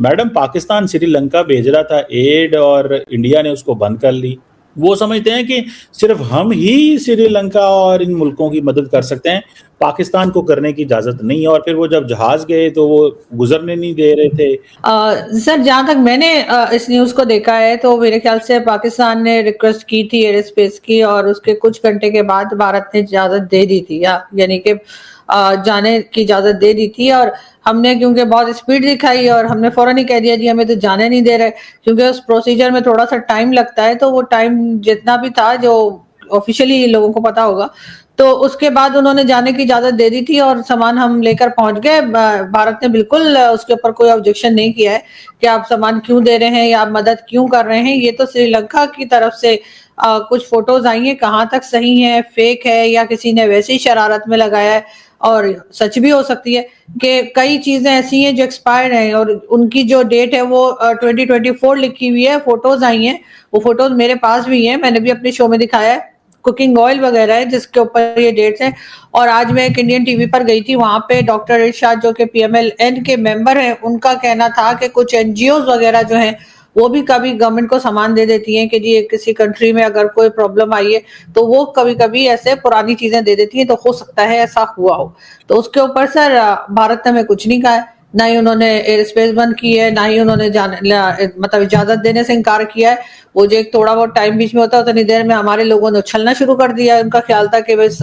Madam Pakistan Sri Lanka भेज रहा था एड और इंडिया ने उसको बंद कर ली। वो समझते हैं कि सिर्फ हम ही श्रीलंका और इन मुल्कों की मदद कर सकते हैं, पाकिस्तान को करने की इजाजत नहीं है। और फिर वो जब जहाज गए तो वो गुजरने नहीं दे रहे थे। सर जहां तक मैंने इस न्यूज को देखा है तो मेरे ख्याल से पाकिस्तान ने रिक्वेस्ट की थी एयर स्पेस की और उसके कुछ घंटे के बाद भारत ने इजाजत दे दी थी, यानी कि जाने की इजाजत दे दी थी। और हमने क्योंकि बहुत स्पीड दिखाई और हमने फौरन ही कह दिया जी हमें तो जाने नहीं दे रहे, क्योंकि उस प्रोसीजर में थोड़ा सा टाइम लगता है। तो वो टाइम जितना भी था जो ऑफिशियली लोगों को पता होगा, तो उसके बाद उन्होंने जाने की इजाजत दे दी थी और सामान हम लेकर पहुंच गए। भारत ने बिल्कुल उसके ऊपर कोई ऑब्जेक्शन नहीं किया है कि आप सामान क्यों दे रहे हैं या आप मदद क्यों कर रहे हैं। ये तो श्रीलंका की तरफ से कुछ फोटोज आई हैं, कहाँ तक सही है फेक है या किसी ने वैसे ही शरारत में लगाया है, और सच भी हो सकती है कि कई चीजें ऐसी हैं जो एक्सपायर्ड हैं और उनकी जो डेट है वो 2024 लिखी हुई है। फोटोज आई हैं, वो फोटोज मेरे पास भी हैं, मैंने भी अपने शो में दिखाया है। कुकिंग ऑयल वगैरह है जिसके ऊपर ये डेट्स हैं। और आज मैं एक इंडियन टीवी पर गई थी, वहां पे डॉक्टर इरशाद जो कि PMLN के मेंबर हैं, उनका कहना था कि कुछ NGOs वगैरह जो हैं वो भी कभी गवर्नमेंट को सामान दे देती हैं कि जी किसी कंट्री में अगर कोई प्रॉब्लम आई है तो वो कभी कभी ऐसे पुरानी चीजें दे देती हैं, तो हो सकता है ऐसा हुआ हो। तो उसके ऊपर सर भारत ने हमें कुछ नहीं कहा है, ना ही उन्होंने एयर स्पेस बंद की है, ना ही उन्होंने मतलब इजाजत देने से इनकार किया है। वो जो एक थोड़ा बहुत टाइम बीच में होता है उतनी देर में हमारे लोगों ने उछलना शुरू कर दिया। उनका ख्याल था कि बस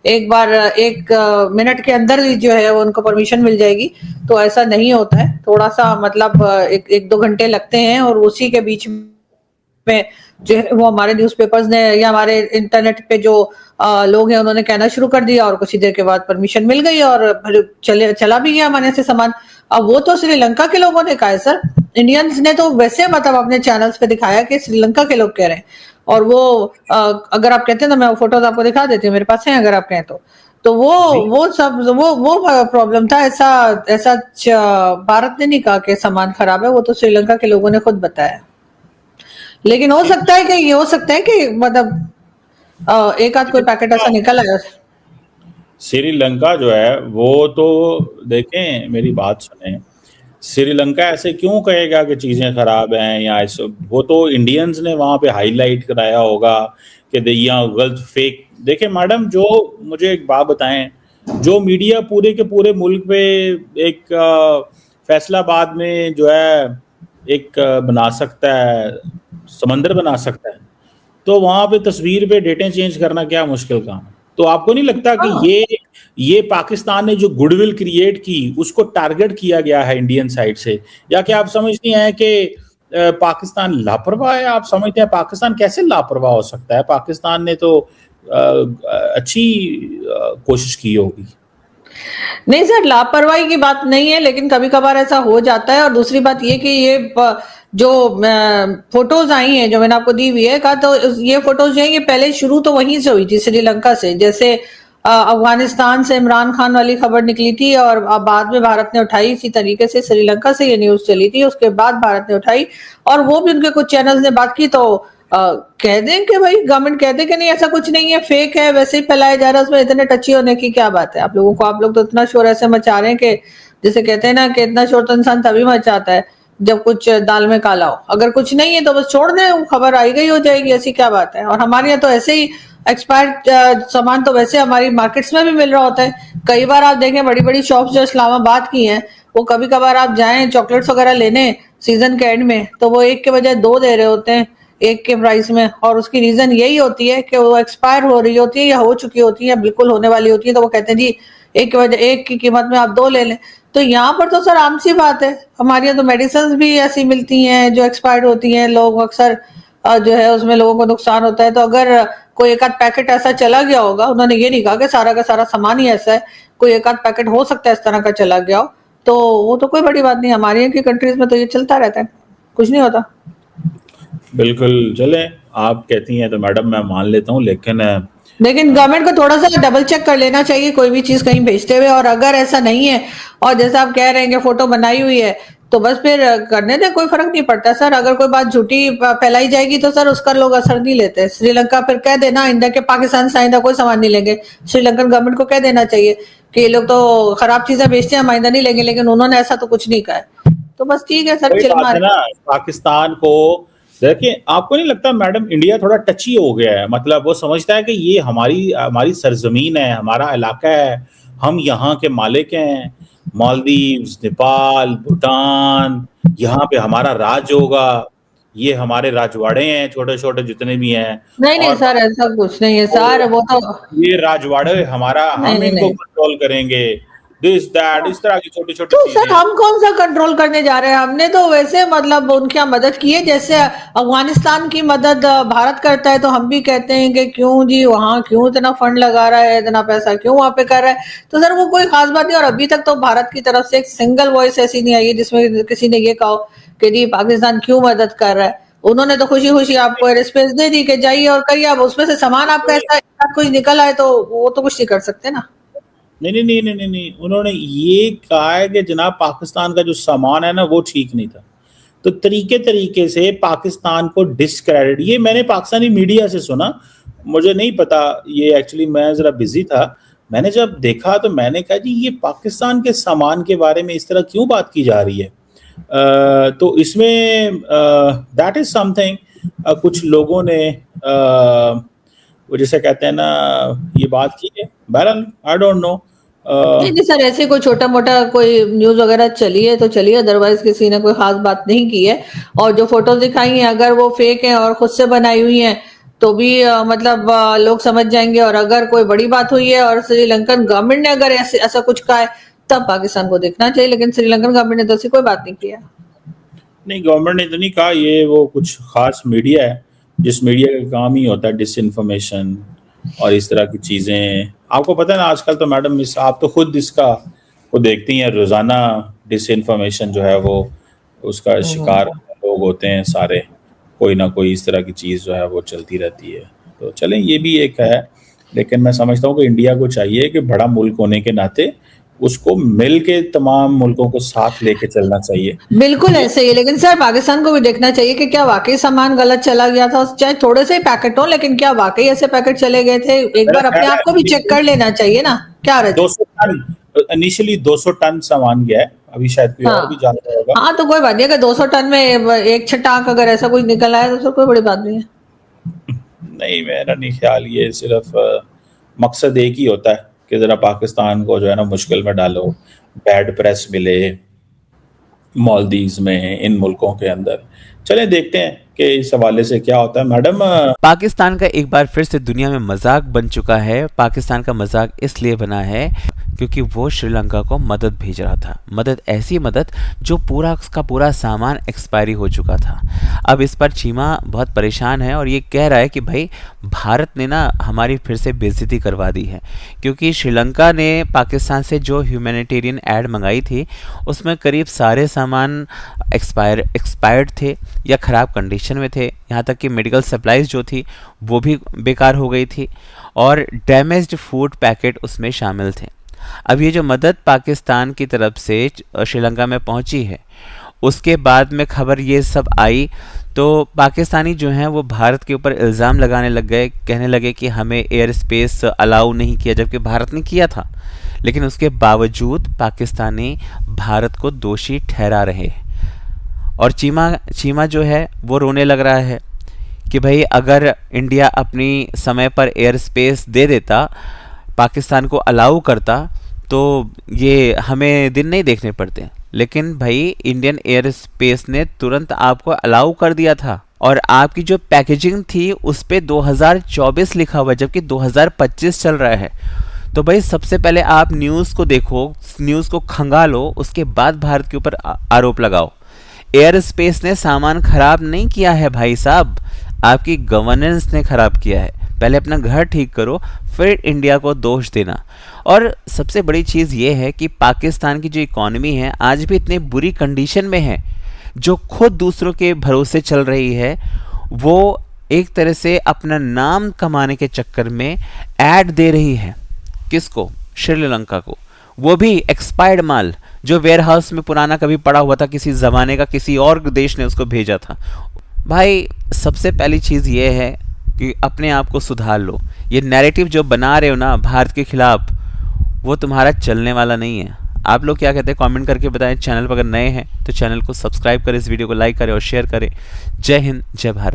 एक बार 1 मिनट के अंदर ही जो है वो उनको परमिशन मिल जाएगी, तो ऐसा नहीं होता है। थोड़ा सा मतलब 1-2 घंटे लगते हैं और उसी के बीच में जो है वो हमारे न्यूज़पेपर्स ने या हमारे इंटरनेट पे जो लोग हैं उन्होंने कहना शुरू कर दिया और कुछ ही देर के बाद परमिशन मिल गई और फिर चला भी गया हमारे से सामान। अब वो तो श्रीलंका के लोगों ने कहा है सर, इंडियंस ने तो वैसे मतलब अपने चैनल्स पे दिखाया कि श्रीलंका के लोग कह रहे हैं। और वो अगर आप कहते हैं तो मैं वो फोटोज आपको दिखा देती हूँ, मेरे पास है अगर आप कहें तो वो सब वो प्रॉब्लम था। ऐसा ऐसा भारत ने नहीं कहा कि सामान खराब है, वो तो श्रीलंका के लोगों ने खुद बताया। लेकिन हो सकता है कि मतलब एक आध कोई पैकेट ऐसा निकल आया। श्रीलंका जो है वो तो देखें, मेरी बात सुने, श्रीलंका ऐसे क्यों कहेगा कि चीज़ें खराब हैं या ऐसे? वो तो इंडियंस ने वहाँ पे हाईलाइट कराया होगा कि यहाँ गलत फेक। देखें मैडम, जो मुझे एक बात बताएं, जो मीडिया पूरे के पूरे मुल्क पे एक फैसलाबाद में जो है एक बना सकता है, समंदर बना सकता है, तो वहाँ पे तस्वीर पे डेटें चेंज करना क्या मुश्किल काम है? तो आपको नहीं लगता कि ये पाकिस्तान ने जो गुडविल क्रिएट की उसको टारगेट किया गया है इंडियन साइड से? या क्या आप समझती हैं कि पाकिस्तान लापरवाह है? आप समझते हैं पाकिस्तान कैसे लापरवाह हो सकता है? पाकिस्तान ने तो अच्छी कोशिश की होगी। नहीं सर, लापरवाही की बात नहीं है, लेकिन कभी कभार ऐसा हो जाता है। और दूसरी बात ये कि ये जो फोटोज आई हैं जो मैंने आपको दी हुई है, कहा तो ये फोटोज जो है ये पहले शुरू तो वहीं से हुई थी, श्रीलंका से। जैसे अफगानिस्तान से इमरान खान वाली खबर निकली थी और बाद में भारत ने उठाई, इसी तरीके से श्रीलंका से ये न्यूज चली थी, उसके बाद भारत ने उठाई। और वो भी उनके कुछ चैनल्स ने बात की तो कह दें कि भाई गवर्नमेंट कह दे कि नहीं ऐसा कुछ नहीं है, फेक है, वैसे ही फैलाया जा रहा है, उसमें इतने टची होने की क्या बात है? आप लोग तो इतना शोर ऐसे मचा रहे हैं कि जैसे कहते हैं ना कि इतना शोर तो इंसान तभी मचाता है जब कुछ दाल में काला हो। अगर कुछ नहीं है तो बस छोड़ दें, खबर आई गई हो जाएगी, ऐसी क्या बात है? और हमारे यहाँ तो ऐसे ही एक्सपायर्ड सामान तो वैसे हमारी मार्केट्स में भी मिल रहा होता है। कई बार आप देखें बड़ी बड़ी शॉप्स जो इस्लामाबाद की हैं, वो कभी कभार आप जाएं चॉकलेट्स वगैरह लेने सीजन के एंड में, तो वो 1 के बजाय 2 दे रहे होते हैं 1 के प्राइस में। और उसकी रीजन यही होती है कि वो एक्सपायर हो रही होती है या हो चुकी होती है या बिल्कुल होने वाली होती है, तो वो कहते हैं जी 1 के बजाय 1 की कीमत में आप 2 ले लें। तो यहाँ पर तो सर आम सी बात है, हमारे यहाँ तो मेडिसिन भी ऐसी मिलती हैं जो एक्सपायर्ड होती हैं। लोग अक्सर जो है उसमें लोगों को नुकसान होता है। तो अगर कोई एक आध पैकेट ऐसा चला गया होगा, उन्होंने ये नहीं कहा कि सारा का सारा सामान ही ऐसा है, कोई एक आध पैकेट हो सकता है इस तरह का चला गया हो, तो वो तो कोई बड़ी बात नहीं। हमारे यहाँ की कंट्रीज में तो ये चलता रहता है, कुछ नहीं होता। बिल्कुल, चले आप कहती हैं तो मैडम मैं मान लेता हूँ, लेकिन गवर्नमेंट को थोड़ा सा डबल चेक कर लेना चाहिए कोई भी चीज कहीं भेजते हुए। और अगर ऐसा नहीं है और जैसा आप कह रहे हैं कि फोटो बनाई हुई है, तो बस फिर करने दे, कोई फर्क नहीं पड़ता सर। अगर कोई बात झूठी फैलाई जाएगी तो सर उसका लोग असर नहीं लेते। श्रीलंका फिर कह देना आइंदा के पाकिस्तान से आइंदा कोई सामान नहीं लेंगे। श्रीलंकन गवर्नमेंट को कह देना चाहिए कि ये लोग तो खराब चीजें बेचते हैं, हम आइंदा नहीं लेंगे, लेकिन उन्होंने ऐसा तो कुछ नहीं कहा है। तो बस ठीक है, सर वही चिल बात है मारे। ना, पाकिस्तान को देखिए, आपको नहीं लगता मैडम इंडिया थोड़ा टची हो गया है? मतलब वो समझता है कि ये हमारी हमारी सरजमीन है, हमारा इलाका है, हम यहाँ के मालिक हैं। मालदीव्स, नेपाल, भूटान, यहाँ पे हमारा राज होगा, ये हमारे राजवाड़े हैं छोटे छोटे जितने भी हैं। नहीं नहीं और सर, ऐसा कुछ नहीं है तो सर, वो तो ये राजवाड़े हमारा, नहीं हम नहीं इनको नहीं। कंट्रोल करेंगे, दिस दैट, इस तरह की छोटी छोटी तो चीजें सर हैं। हम कौन सा कंट्रोल करने जा रहे हैं? हमने तो वैसे मतलब उनकी मदद की है, जैसे अफगानिस्तान की मदद भारत करता है, तो हम भी कहते हैं कि क्यों जी वहां क्यों इतना फंड लगा रहा है, इतना पैसा क्यों वहां पे कर रहा है। तो सर वो कोई खास बात नहीं, और अभी तक तो भारत की तरफ से एक सिंगल वॉइस ऐसी नहीं आई है जिसमें किसी ने ये कहा कि जी पाकिस्तान क्यों मदद कर रहा है। उन्होंने तो खुशी खुशी आपको एयर स्पेस दे दी कि जाइए और करिए, अब उसमें से सामान आपका ऐसा कुछ निकल आए तो वो तो कुछ नहीं कर सकते ना। नहीं नहीं नहीं नहीं नहीं नहीं, उन्होंने ये कहा है कि जनाब पाकिस्तान का जो सामान है ना वो ठीक नहीं था। तो तरीके तरीके से पाकिस्तान को डिस्क्रेडिट, ये मैंने पाकिस्तानी मीडिया से सुना, मुझे नहीं पता, ये एक्चुअली मैं ज़रा बिजी था। मैंने जब देखा तो मैंने कहा जी ये पाकिस्तान के सामान के बारे में इस तरह क्यों बात की जा रही है। तो इसमें दैट इज़ समथिंग, कुछ लोगों ने वो जैसे कहते हैं ना ये बात की है। बहरहाल आई डोंट नो। नहीं नहीं सर, ऐसे कोई छोटा मोटा कोई न्यूज वगैरह चली है तो चलिए, अदरवाइज किसी ने कोई खास बात नहीं की है। और जो फोटोज दिखाई हैं अगर वो फेक हैं और खुद से बनाई हुई हैं तो भी मतलब लोग समझ जाएंगे। और अगर कोई बड़ी बात हुई है और श्रीलंकन गवर्नमेंट ने अगर ऐसे ऐसा कुछ कहा है तब पाकिस्तान को देखना चाहिए, लेकिन श्रीलंकन गवर्नमेंट ने तो ऐसी कोई बात नहीं की है। नहीं, गवर्नमेंट ने तो नहीं कहा, ये वो कुछ खास मीडिया है जिस मीडिया का काम ही होता है डिसइंफॉर्मेशन और इस तरह की चीज़ें। आपको पता है ना आजकल तो मैडम इस आप तो खुद इसका वो देखती हैं रोज़ाना, डिसइंफॉर्मेशन जो है वो उसका शिकार लोग होते हैं सारे, कोई ना कोई इस तरह की चीज़ जो है वो चलती रहती है। तो चलें ये भी एक है, लेकिन मैं समझता हूँ कि इंडिया को चाहिए कि बड़ा मुल्क होने के नाते उसको मिल के तमाम मुल्कों को साथ लेके चलना चाहिए। बिल्कुल ये ऐसे ही है, लेकिन सर पाकिस्तान को भी देखना चाहिए कि क्या वाकई सामान गलत चला गया था, चाहे थोड़े से ही पैकेट हो, लेकिन क्या वाकई ऐसे पैकेट चले गए थे? एक मेरा बार अपने ख्याल आप है को भी चेक कर लेना चाहिए ना, क्या रहता है। 200 टन, इनिशियली 200 टन सामान गया है, अभी शायद कोई और भी हाँ जाता होगा। हाँ, तो कोई बात नहीं, अगर 200 टन में एक छटाक अगर ऐसा कुछ निकल आया तो सर कोई बड़ी बात नहीं है। नहीं, मेरा नहीं ख्याल, ये सिर्फ मकसद एक ही होता है कि ज़रा पाकिस्तान को जो है ना मुश्किल में डालो, बैड प्रेस मिले मालदीव्स में, इन मुल्कों के अंदर। चलें देखते हैं कि इस हवाले से क्या होता है मैडम। पाकिस्तान का एक बार फिर से दुनिया में मजाक बन चुका है। पाकिस्तान का मजाक इसलिए बना है क्योंकि वो श्रीलंका को मदद भेज रहा था। मदद, ऐसी मदद जो पूरा का पूरा सामान एक्सपायरी हो चुका था। अब इस पर चीमा बहुत परेशान है और ये कह रहा है कि भाई भारत ने ना हमारी फिर से बेइज्जती करवा दी है, क्योंकि श्रीलंका ने पाकिस्तान से जो ह्यूमैनिटेरियन एड मंगाई थी उसमें करीब सारे सामान एक्सपायर्ड थे या ख़राब कंडीशन में थे। यहाँ तक कि मेडिकल सप्लाईज जो थी वो भी बेकार हो गई थी और डैमेज्ड फूड पैकेट उसमें शामिल थे। अब ये जो मदद पाकिस्तान की तरफ से श्रीलंका में पहुंची है, उसके बाद में खबर ये सब आई तो पाकिस्तानी जो हैं वो भारत के ऊपर इल्ज़ाम लगाने लग गए, कहने लगे कि हमें एयर स्पेस अलाउ नहीं किया, जबकि भारत ने किया था। लेकिन उसके बावजूद पाकिस्तानी भारत को दोषी ठहरा रहे और चीमा जो है वो रोने लग रहा है कि भाई अगर इंडिया अपनी समय पर एयर स्पेस दे देता, पाकिस्तान को अलाउ करता, तो ये हमें दिन नहीं देखने पड़ते। लेकिन भाई इंडियन एयर स्पेस ने तुरंत आपको अलाउ कर दिया था और आपकी जो पैकेजिंग थी उस पे 2024 लिखा हुआ है, जबकि 2025 चल रहा है। तो भाई सबसे पहले आप न्यूज़ को देखो, न्यूज़ को खंगालो, उसके बाद भारत के ऊपर आरोप लगाओ। एयर स्पेस ने सामान खराब नहीं किया है भाई साहब, आपकी गवर्नेंस ने खराब किया है। पहले अपना घर ठीक करो, फिर इंडिया को दोष देना। और सबसे बड़ी चीज़ ये है कि पाकिस्तान की जो इकॉनमी है आज भी इतनी बुरी कंडीशन में है, जो खुद दूसरों के भरोसे चल रही है, वो एक तरह से अपना नाम कमाने के चक्कर में ऐड दे रही है। किसको? श्रीलंका को, वो भी एक्सपायर्ड माल जो वेयर हाउस में पुराना कभी पड़ा हुआ था, किसी ज़माने का, किसी और देश ने उसको भेजा था। भाई सबसे पहली चीज़ ये है कि अपने आप को सुधार लो। ये नैरेटिव जो बना रहे हो ना भारत के खिलाफ, वो तुम्हारा चलने वाला नहीं है। आप लोग क्या कहते हैं कमेंट करके बताएं। चैनल पर अगर नए हैं तो चैनल को सब्सक्राइब करें, इस वीडियो को लाइक करें और शेयर करें। जय हिंद, जय भारत।